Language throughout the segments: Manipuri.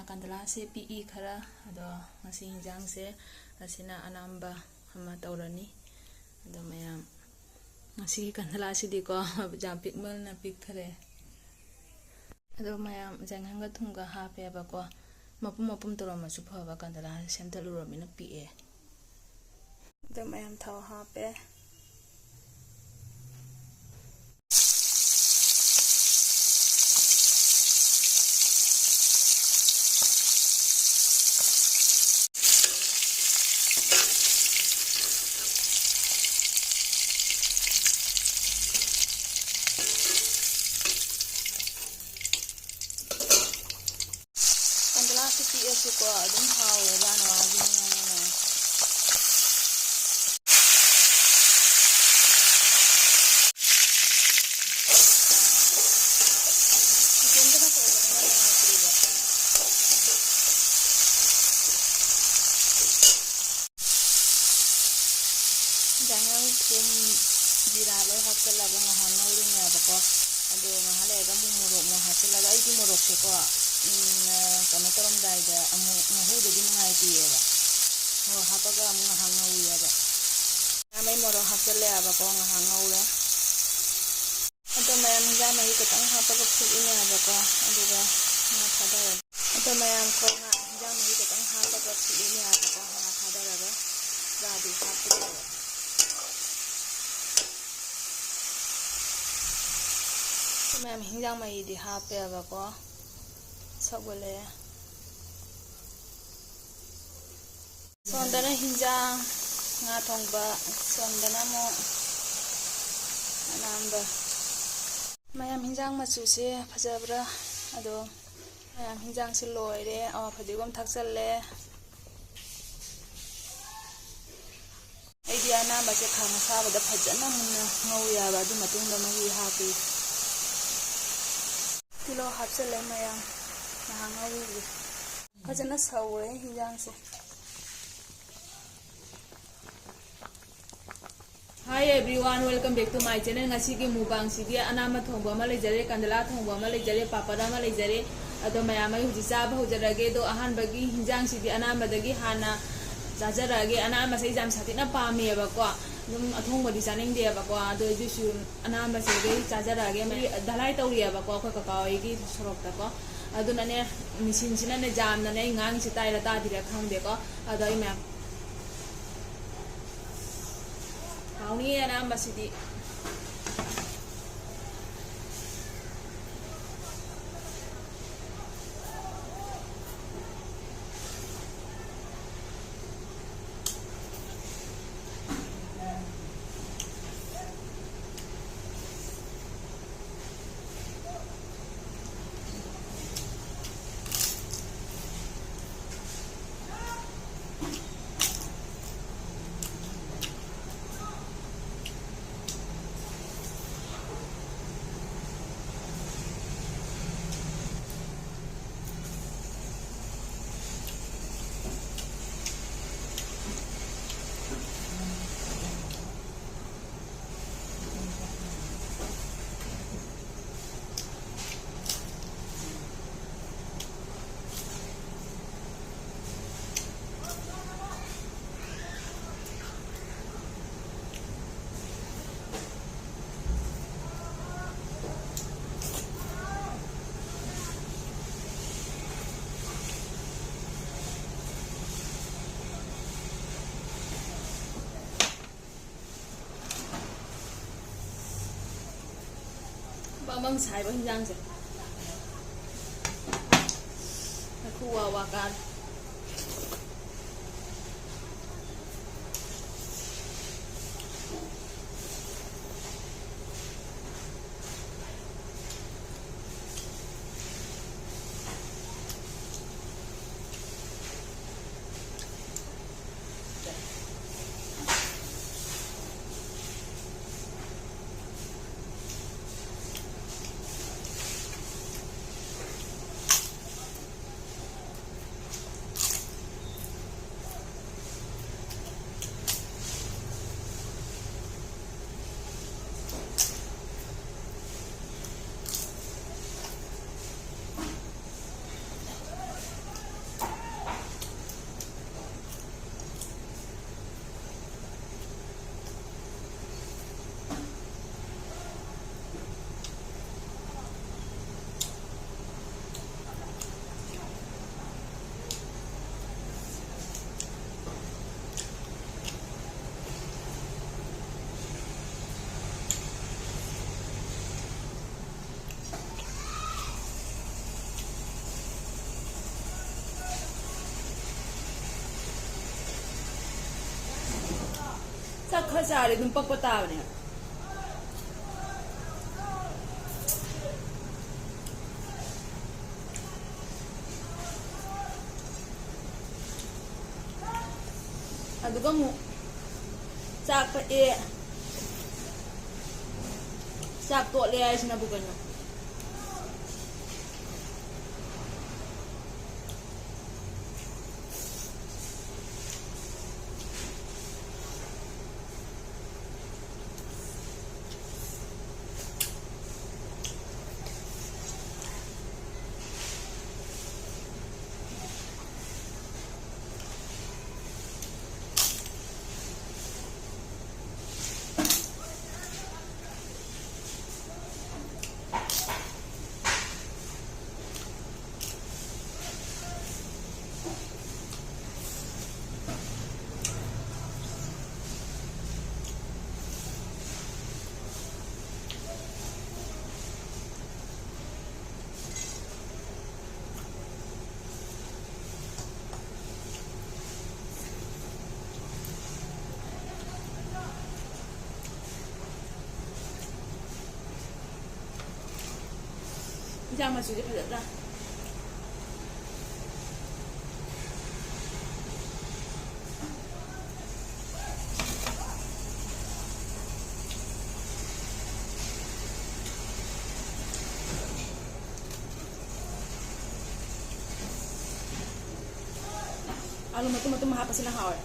ꯀꯟꯗꯂꯥ ꯁꯦ ꯄꯤꯛꯏ ꯈꯔ ꯑꯗꯣ ꯉꯁꯤ ꯏꯟꯖꯥꯡꯁꯦ ꯑꯁꯤꯅ ꯑꯅꯥꯝꯕ ꯑꯃ ꯇꯧꯔꯅꯤ ꯑꯗꯣ ꯃꯌꯥꯝ ꯉꯁꯤ ꯀꯟꯗꯂꯥꯁꯤꯗꯤꯀꯣ ꯌꯥꯝ ꯄꯤꯛꯃꯜꯅ ꯄꯤꯛꯊꯔꯦ ꯑꯗꯣ ꯃꯌꯥꯝ ꯆꯦꯡꯍꯟꯒ ꯊꯨꯝꯒ ꯍꯥꯞꯄꯦꯕꯀꯣ ꯃꯄꯨꯝ ꯇꯧꯔꯝꯃꯁꯨ ꯐꯕ ꯀꯟꯗꯂꯥꯁꯦ ꯁꯦꯝꯗꯠꯂꯨꯔꯕꯅꯤꯅ ꯄꯤꯛꯑꯦ ꯑꯗꯣ ꯃꯌꯥꯝ ꯊꯥꯎ ꯍꯥꯞꯄꯦ ꯀꯟꯗꯂꯥꯁꯤ ꯄꯤꯛꯑꯁꯨꯀꯣ ꯑꯗꯨꯝ ꯍꯥꯎꯋꯦꯕ ꯅꯋꯥꯒꯤꯅꯤꯅ ꯌꯥꯏꯉꯪ ꯊꯨꯝ ꯖꯤꯔꯥ ꯂꯣꯏ ꯍꯥꯞꯆꯤꯜꯂꯒ ꯉꯥꯏꯍꯥꯛ ꯉꯧꯔꯤꯉꯩꯗꯀꯣ ꯑꯗꯣ ꯉꯥꯏꯍꯥꯛ ꯂꯩꯔꯒ ꯑꯃꯨꯛ ꯃꯣꯔꯣꯛ ꯍꯥꯞꯆꯤꯜꯂꯒ ꯑꯩꯗꯤ ꯃꯣꯔꯣꯛꯁꯦꯀꯣ ꯀꯩꯅꯣ ꯇꯧꯔꯝꯗꯥꯏꯗ ꯑꯃꯨꯛ ꯉꯧꯍꯧꯗꯗꯤ ꯅꯨꯡꯉꯥꯏꯇꯦꯕ ꯃꯣꯔꯣꯛ ꯍꯥꯞꯄꯒ ꯑꯃꯨꯛ ꯉꯥꯏꯍꯥꯛ ꯉꯧꯋꯦꯕ ꯃꯌꯥꯝ ꯃꯣꯔꯣꯛ ꯍꯥꯞꯆꯤꯜꯂꯦꯕꯀꯣ ꯉꯥꯏꯍꯥꯛ ꯉꯧꯔꯦ ꯑꯗꯣ ꯃꯌꯥꯝ ꯍꯤꯟꯖꯥꯡ ꯃꯍꯤ ꯈꯤꯇꯪ ꯍꯥꯞꯄꯒ ꯐꯨꯠꯂꯤꯅꯦꯕꯀꯣ ꯑꯗꯨꯒ ꯉꯥ ꯊꯥꯗꯔꯒ ꯑꯗꯣ ꯃꯌꯥꯝ ꯍꯤꯟꯖꯥꯡ ꯃꯍꯤ ꯈꯤꯇꯪ ꯍꯥꯞꯄꯒ ꯐꯨꯠꯂꯤꯅꯦꯕꯀꯣ ꯉꯥ ꯊꯥꯗꯔꯒ ꯆꯥꯗꯤ ꯍꯥꯞꯄꯤꯗꯦꯕ ꯃꯌꯥꯝ ꯍꯤꯟꯖꯥꯡ ꯃꯍꯤꯗꯤ ꯍꯥꯞꯄꯦꯕꯀꯣ ꯁꯧꯒꯠꯂꯛꯑꯦ ꯁꯣꯝꯗꯅ ꯍꯤꯟꯖꯥꯡ ꯉꯥ ꯊꯣꯡꯕ ꯁꯣꯝꯗꯅ ꯑꯃꯨꯛ ꯑꯅꯥꯝꯕ ꯃꯌꯥꯝ ꯍꯤꯟꯖꯥꯡ ꯃꯆꯨꯁꯦ ꯐꯖꯕ꯭ꯔꯥ ꯑꯗꯣ ꯃꯌꯥꯝ ꯍꯤꯟꯖꯥꯡꯁꯦ ꯂꯣꯏꯔꯦ ꯐꯗꯤꯒꯣꯝ ꯊꯥꯛꯆꯜꯂꯦ ꯑꯩꯗꯤ ꯑꯅꯥꯝꯕꯁꯦ ꯈꯥꯡ ꯑꯁꯥꯕꯗ ꯐꯖꯅ ꯃꯨꯟꯅ ꯉꯧꯋꯦꯕ ꯑꯗꯨ ꯃꯇꯨꯡꯗ ꯃꯍꯤ ꯍꯥꯞꯄꯤ ꯇꯤꯜꯍꯧ ꯍꯥꯞꯆꯤꯜꯂꯦ ꯃꯌꯥꯝ ꯉꯥꯏꯍꯥꯛ ꯉꯧꯔꯤ ꯐꯖꯅ ꯁꯧꯔꯦ ꯍꯤꯟꯖꯥꯡꯁꯦ Hi everyone, welcome back to my channel. Ngasigi mukbang sidi anama thongba ama leijare, kandala thongba ama leijare, papada ama leijare. Ado mayam ai huji chaba hujarage do ahan bagi hinjang sidi anama dagi hana jajarage anama sai jam satina pami aba ko dum athongba di chaning de aba ko ado jusu anama sai gai jajarage mai dalai tawri aba ko ko kakawai gi sorok ta ko ado nane misin sina ne jam nane ngang sitai la ta dire khang de ko ado ai mayam Ini anamba sidi bang sai ba hinjang se aku wawakan ꯆꯥꯛ ꯈꯔ ꯆꯥꯔꯗꯤ ꯑꯗꯨꯝ ꯄꯛꯄ ꯇꯥꯕꯅꯦ ꯑꯗꯨꯒ ꯑꯃꯨꯛ ꯆꯥꯛ ꯀꯛꯑꯦ ꯆꯥꯛ ꯇꯣꯠꯂꯦ ꯍꯥꯏꯁꯤꯅꯕꯨ ꯀꯩꯅꯣ ꯏꯟꯖꯥꯡ ꯃꯆꯨꯁꯦ ꯐꯖꯗ꯭ꯔꯥ alu matu mahapasina hawar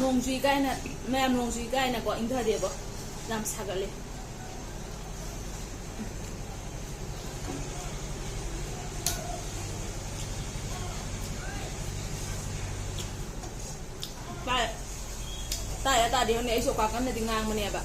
nongzui kaina mayam nongzui kaina ko ingthade bo yam sagale ta ya ta de ne iso ka kan na dingang mane ba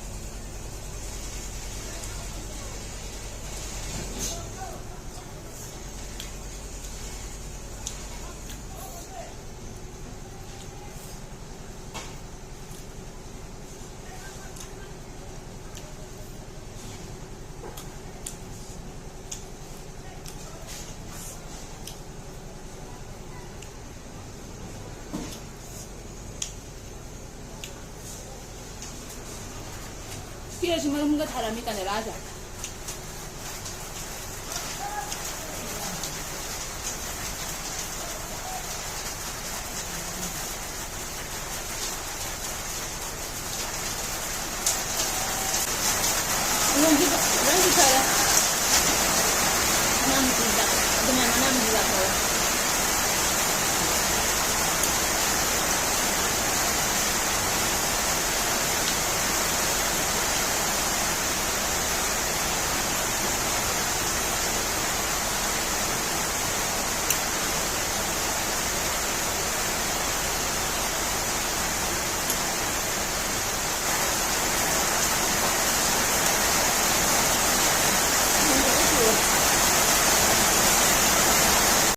피어지 먹는 거 사람이니까 내가 하자. 이건 런지 차려.